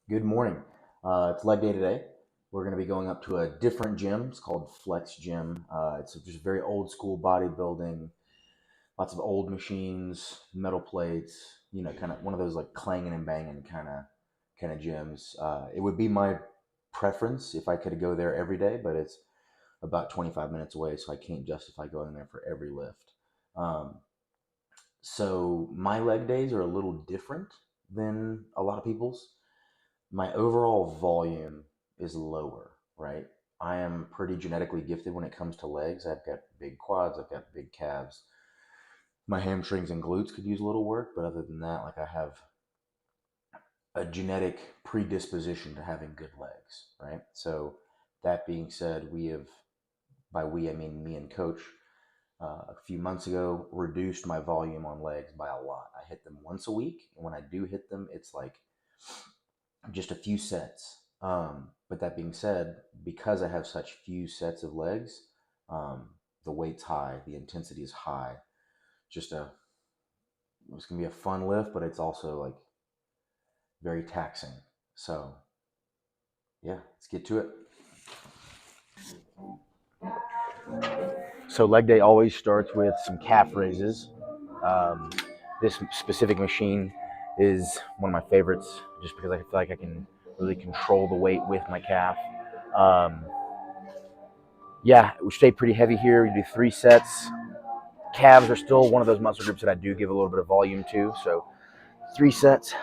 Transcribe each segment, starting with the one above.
Good morning. It's leg day today. We're going to be going up to a different gym. It's called Flex Gym. It's just very old school bodybuilding, lots of old machines, metal plates. Kind of one of those like clanging and banging kind of gyms. It would be my preference if I could go there every day, but it's about 25 minutes away, so I can't justify going there for every lift. Um, so my leg days are a little different than a lot of people's. My overall volume is lower, right? I am pretty genetically gifted when it comes to legs. I've got big quads, I've got big calves. My hamstrings and glutes could use a little work, but other than that, like I have a genetic predisposition to having good legs, right? So that being said, we have, by we I mean me and coach, a few months ago reduced my volume on legs by a lot. I hit them once a week, and when I do hit them, it's like just a few sets. But that being said, because I have such few sets of legs, the weight's high, the intensity is high. Just it's gonna be a fun lift, but it's also like very taxing. So yeah, let's get to it. So leg day always starts with some calf raises. Um, this specific machine is one of my favorites, just because I feel like I can really control the weight with my calf. Um, yeah, we stay pretty heavy here. We do 3 sets. Calves are still one of those muscle groups that I do give a little bit of volume to. So 3 sets.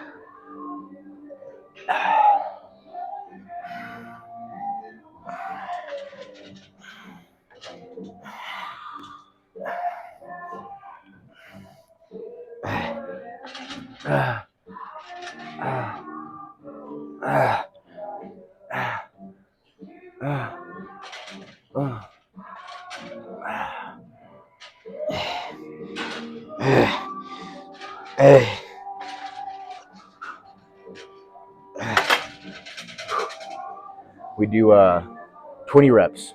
We do 20 reps.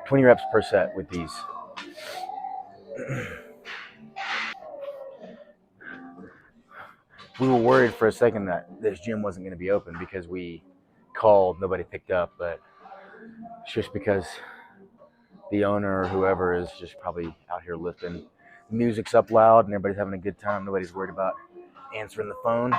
20 reps per set with these. We were worried for a second that this gym wasn't going to be open because we called, nobody picked up, but it's just because the owner or whoever is just probably out here lifting. The music's up loud and everybody's having a good time. Nobody's worried about answering the phone.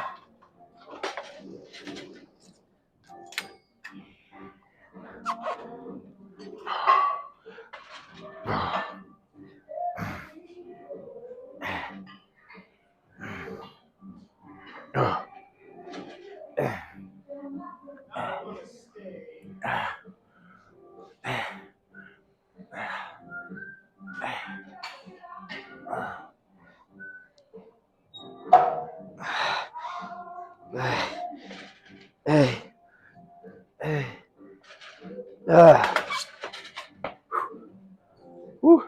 Woo.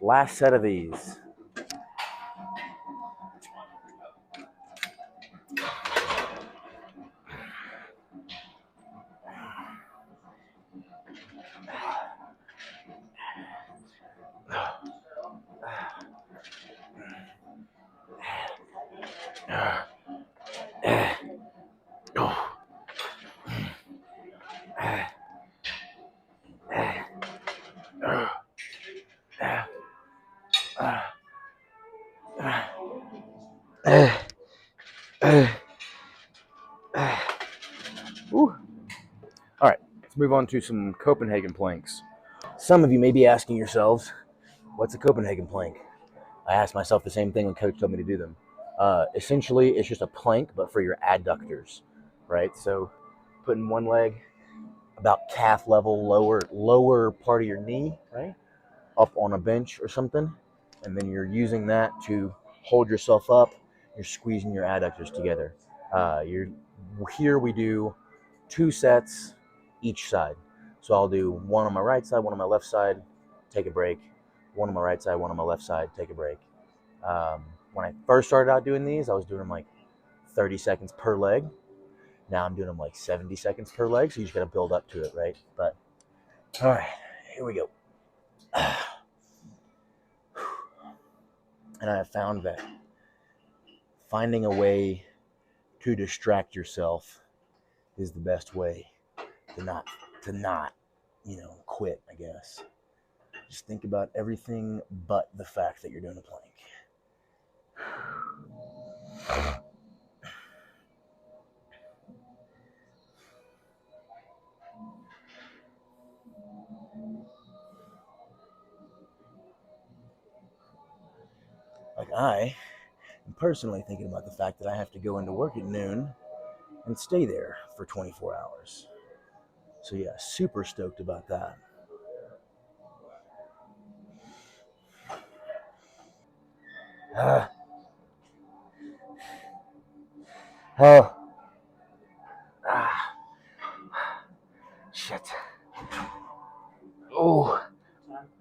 Last set of these. Woo. All right, let's move on to some Copenhagen planks. Some of you may be asking yourselves, what's a Copenhagen plank? I asked myself the same thing when coach told me to do them. Essentially, it's just a plank, but for your adductors, right? So putting one leg about calf level, lower part of your knee, right, up on a bench or something, and then you're using that to hold yourself up. You're squeezing your adductors together. You're Here we do 2 sets each side. So I'll do one on my right side, one on my left side, take a break. One on my right side, one on my left side, take a break. When I first started out doing these, I was doing them like 30 seconds per leg. Now I'm doing them like 70 seconds per leg, so you just got to build up to it, right? But all right, here we go. And I have found that finding a way to distract yourself is the best way to not, quit, I guess. Just think about everything but the fact that you're doing a plank. Like I am personally thinking about the fact that I have to go into work at noon and stay there for 24 hours. So yeah, super stoked about that. Oh, ah, shit. Oh,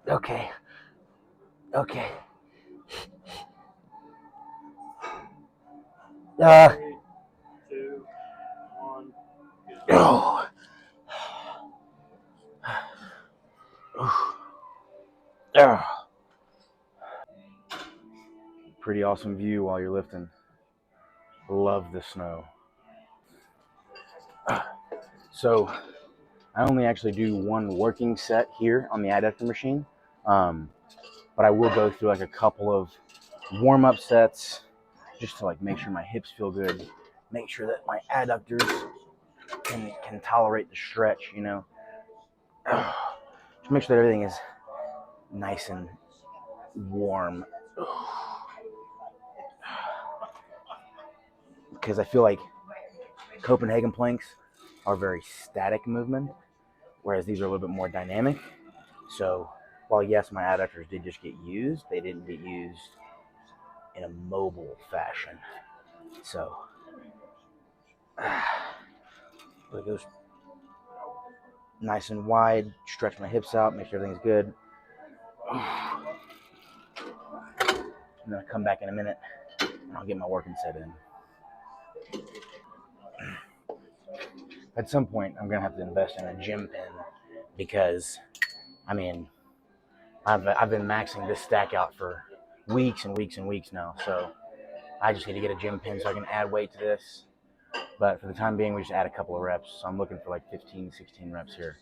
okay, okay. Uh, 3, 2, 1. oh. Pretty awesome view while you're lifting. Love the snow. So I only actually do one working set here on the adductor machine, but I will go through like a couple of warm-up sets just to like make sure my hips feel good, make sure that my adductors can tolerate the stretch, just make sure that everything is nice and warm. Because I feel like Copenhagen planks are very static movement, whereas these are a little bit more dynamic. So while yes, my adductors did just get used, they didn't get used in a mobile fashion. So it goes nice and wide, stretch my hips out, make sure everything's good. And then I'll come back in a minute and I'll get my working set in. At some point, I'm gonna have to invest in a gym pin because, I mean, I've been maxing this stack out for weeks and weeks and weeks now. So I just need to get a gym pin so I can add weight to this. But for the time being, we just add a couple of reps. So I'm looking for like 15, 16 reps here.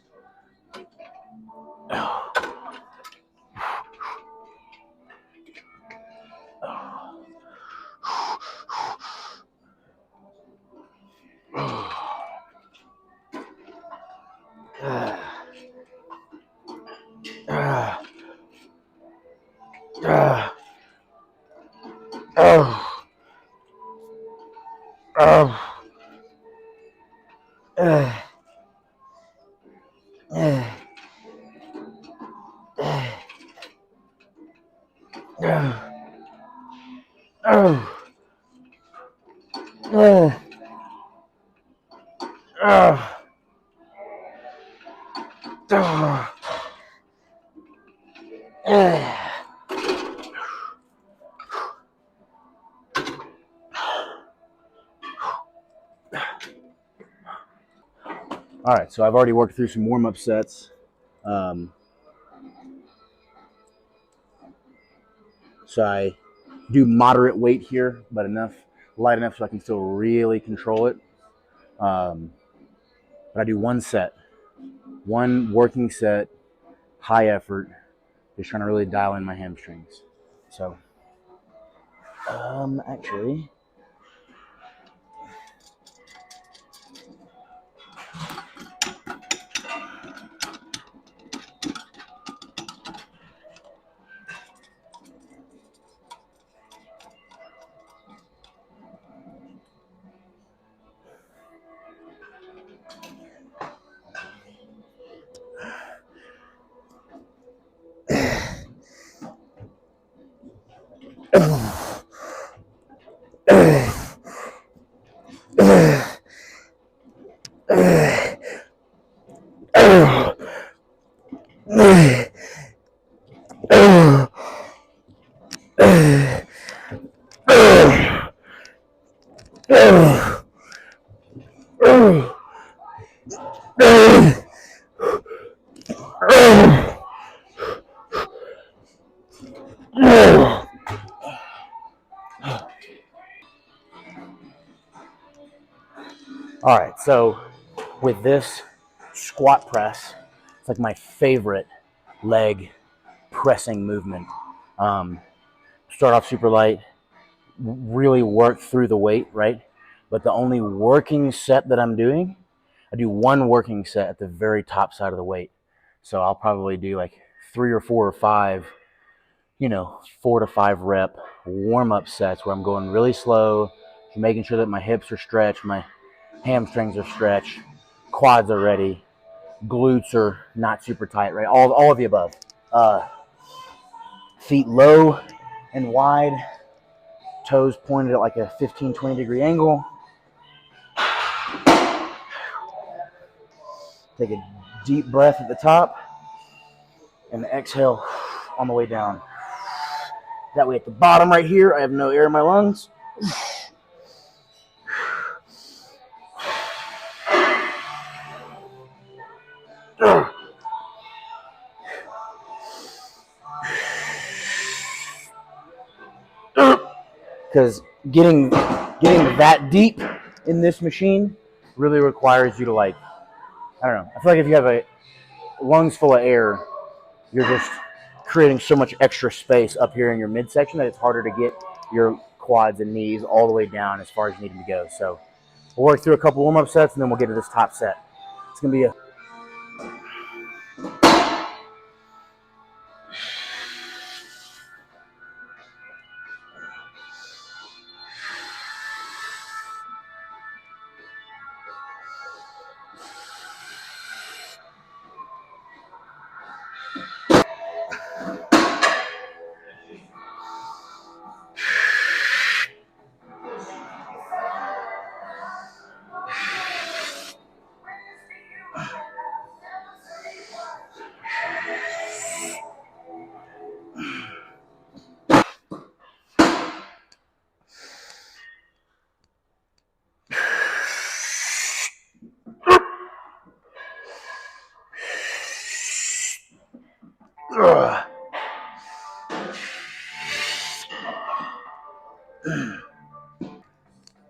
All right, so I've already worked through some warm-up sets. So I do moderate weight here, but light enough so I can still really control it. But I do one working set, high effort, just trying to really dial in my hamstrings. So, actually, All right, so with this squat press, it's like my favorite leg pressing movement. Start off super light, really work through the weight, right? But the only working set that I'm doing, I do one working set at the very top side of the weight. So I'll probably do like 3 or 4 or 5, 4 to 5 rep warm-up sets where I'm going really slow, making sure that my hips are stretched, my hamstrings are stretched, quads are ready, glutes are not super tight, right? All of the above. Feet low and wide, toes pointed at like a 15, 20 degree angle. Take a deep breath at the top and exhale on the way down. That way at the bottom right here, I have no air in my lungs. Because getting that deep in this machine really requires you to I don't know. I feel like if you have a lungs full of air, you're just creating so much extra space up here in your midsection that it's harder to get your quads and knees all the way down as far as you need them to go. So we'll work through a couple warm-up sets and then we'll get to this top set. It's going to be a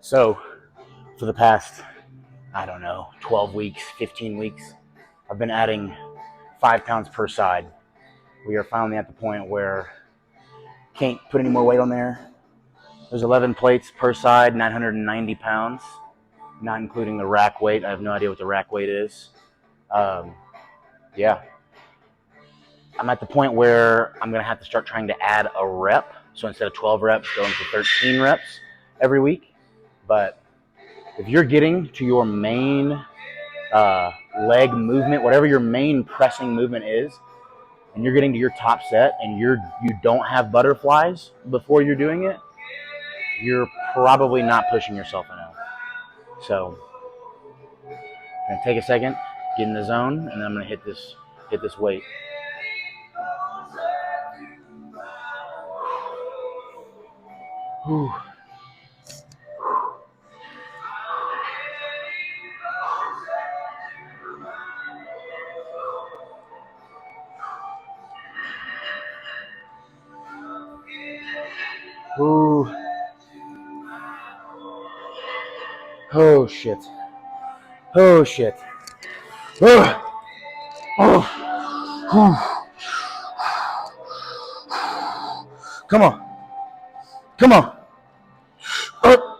So for the past, 12 weeks, 15 weeks, I've been adding 5 pounds per side. We are finally at the point where can't put any more weight on there. There's 11 plates per side, 990 pounds, not including the rack weight. I have no idea what the rack weight is. Yeah. I'm at the point where I'm going to have to start trying to add a rep. So instead of 12 reps, going to 13 reps every week. But if you're getting to your main leg movement, whatever your main pressing movement is, and you're getting to your top set and you don't have butterflies before you're doing it, you're probably not pushing yourself enough. So I'm gonna take a second, get in the zone, and then I'm gonna hit this weight. Whew. Ooh. Oh shit. Oh shit. Oh. Oh. Come on. Come on. Oh.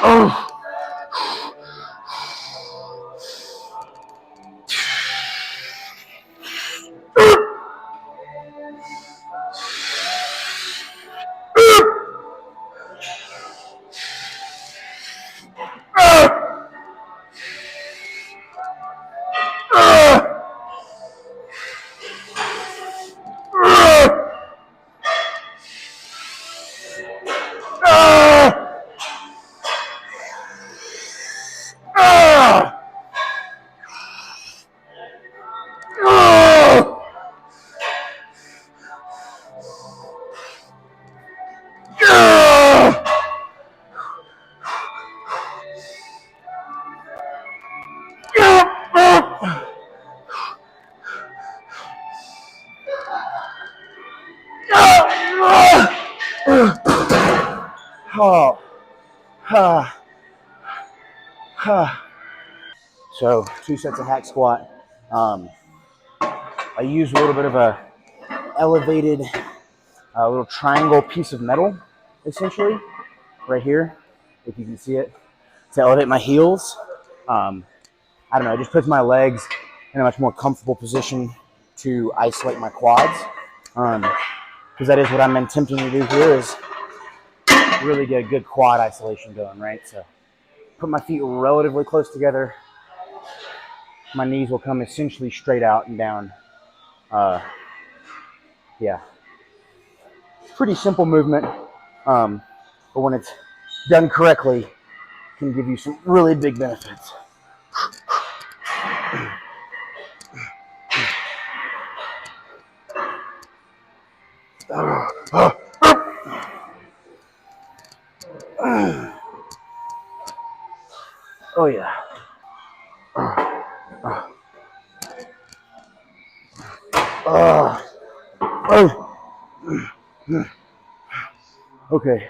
Oh. So 2 sets of hack squat. I use a little bit of a elevated little triangle piece of metal, essentially, right here, if you can see it, to elevate my heels. I don't know, it just puts my legs in a much more comfortable position to isolate my quads. Because that is what I'm attempting to do here, is really get a good quad isolation going, right? So put my feet relatively close together. My knees will come essentially straight out and down. Yeah, pretty simple movement, but when it's done correctly, can give you some really big benefits. Oh yeah. Okay.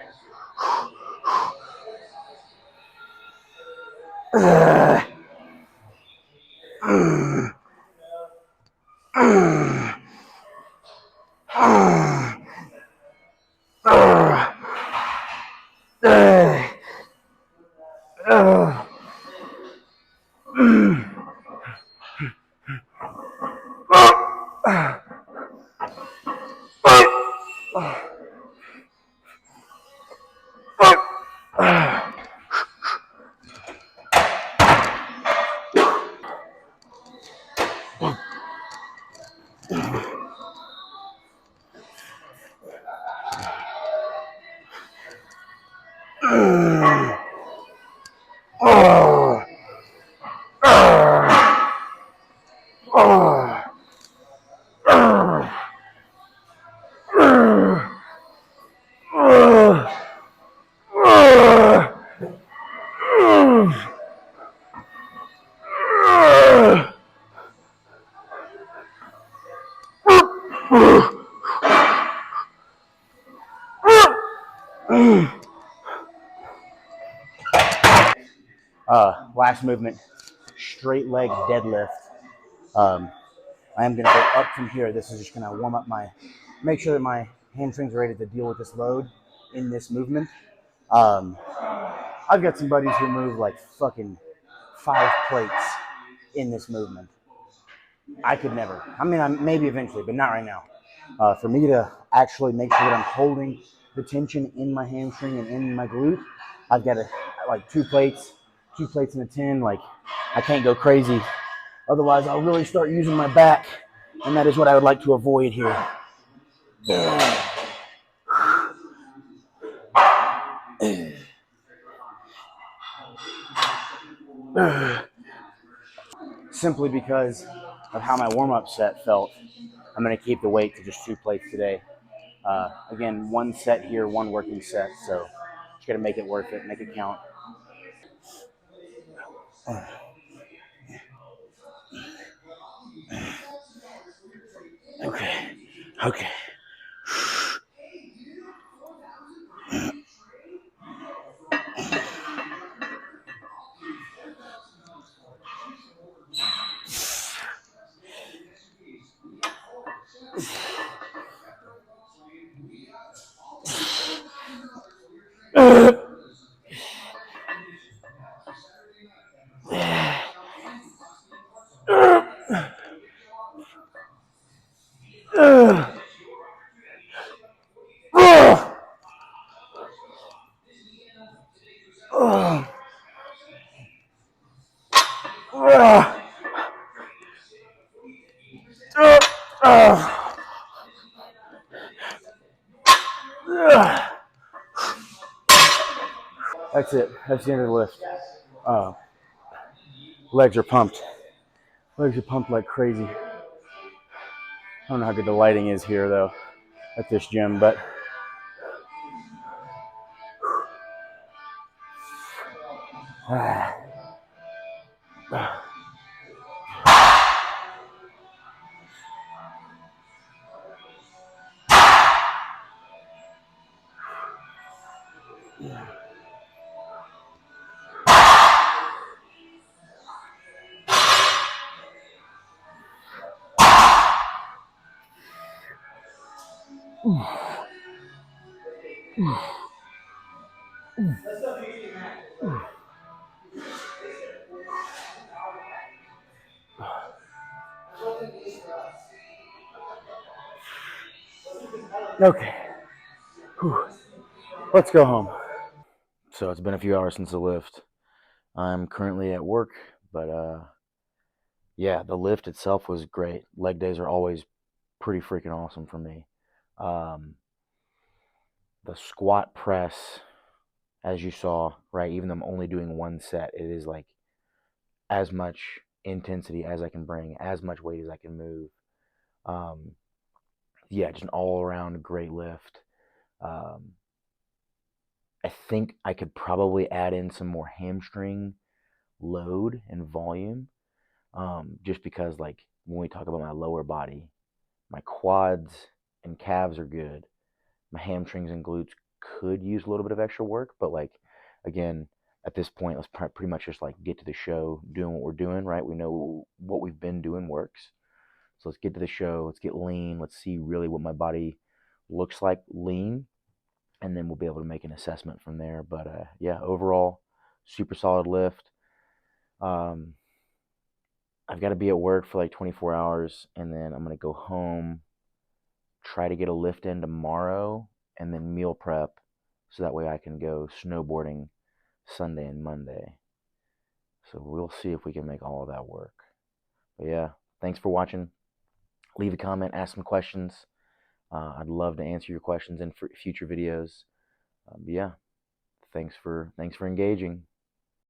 Last movement, straight leg deadlift. I am going to go up from here. This is just going to warm up make sure that my hamstrings are ready to deal with this load in this movement. I've got some buddies who move like fucking 5 plates in this movement. I could never. I mean, maybe eventually, but not right now. For me to actually make sure that I'm holding the tension in my hamstring and in my glute, I've got to like 2 plates in a 10. Like, I can't go crazy. Otherwise, I'll really start using my back, and that is what I would like to avoid here. Simply because of how my warm-up set felt, I'm going to keep the weight to just 2 plates today. Again, 1 set here, 1 working set, so just got to make it worth it, make it count. Okay. That's it. That's the end of the lift. Legs are pumped. Legs are pumped like crazy. I don't know how good the lighting is here, though, at this gym, but Okay. Whew. Let's go home. So it's been a few hours since the lift. I'm currently at work, but yeah, the lift itself was great. Leg days are always pretty freaking awesome for me. Um, the squat press, as you saw, right? Even though I'm only doing one set, it is like as much intensity as I can bring, as much weight as I can move. Um, yeah, just an all around great lift. Um, I think I could probably add in some more hamstring load and volume, just because, like, when we talk about my lower body, my quads and calves are good. My hamstrings and glutes could use a little bit of extra work, but, like, again, at this point, let's pretty much just like get to the show, doing what we're doing, right? We know what we've been doing works. So let's get to the show. Let's get lean. Let's see really what my body looks like lean, and then we'll be able to make an assessment from there. But yeah, overall, super solid lift. Um, I've got to be at work for like 24 hours, and then I'm going to go home, try to get a lift in tomorrow, and then meal prep so that way I can go snowboarding Sunday and Monday. So we'll see if we can make all of that work. But yeah, thanks for watching. Leave a comment, ask some questions. I'd love to answer your questions in future videos. Yeah, thanks for engaging.